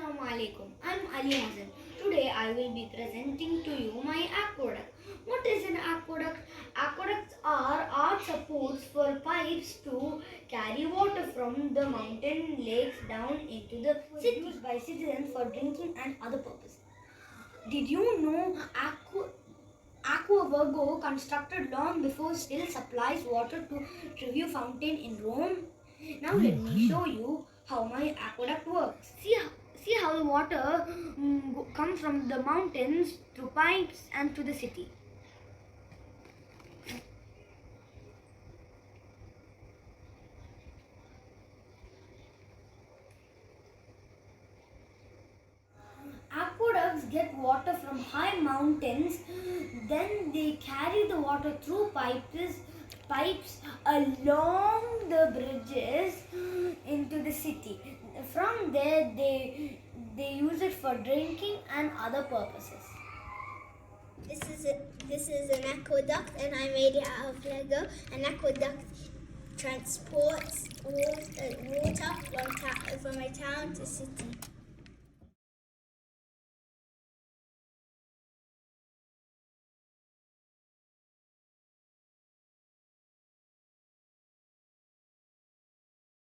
Assalamu alaikum. I'm Ali Mazen. Today I will be presenting to you my aqueduct. What is an aqueduct? Aqueducts are arch supports for pipes to carry water from the mountain lakes down into the city used by citizens for drinking and other purposes. Did you know Aqueduct constructed long before still supplies water to Trevi Fountain in Rome? Now let me show you how my aqueduct works. See how the water comes from the mountains through pipes and to the city. Aqueducts get water from high mountains, then they carry the water through pipes along the bridges into the city. From there they use it for drinking and other purposes. This is an aqueduct, and I made it out of Lego. An aqueduct transports water from a town to city.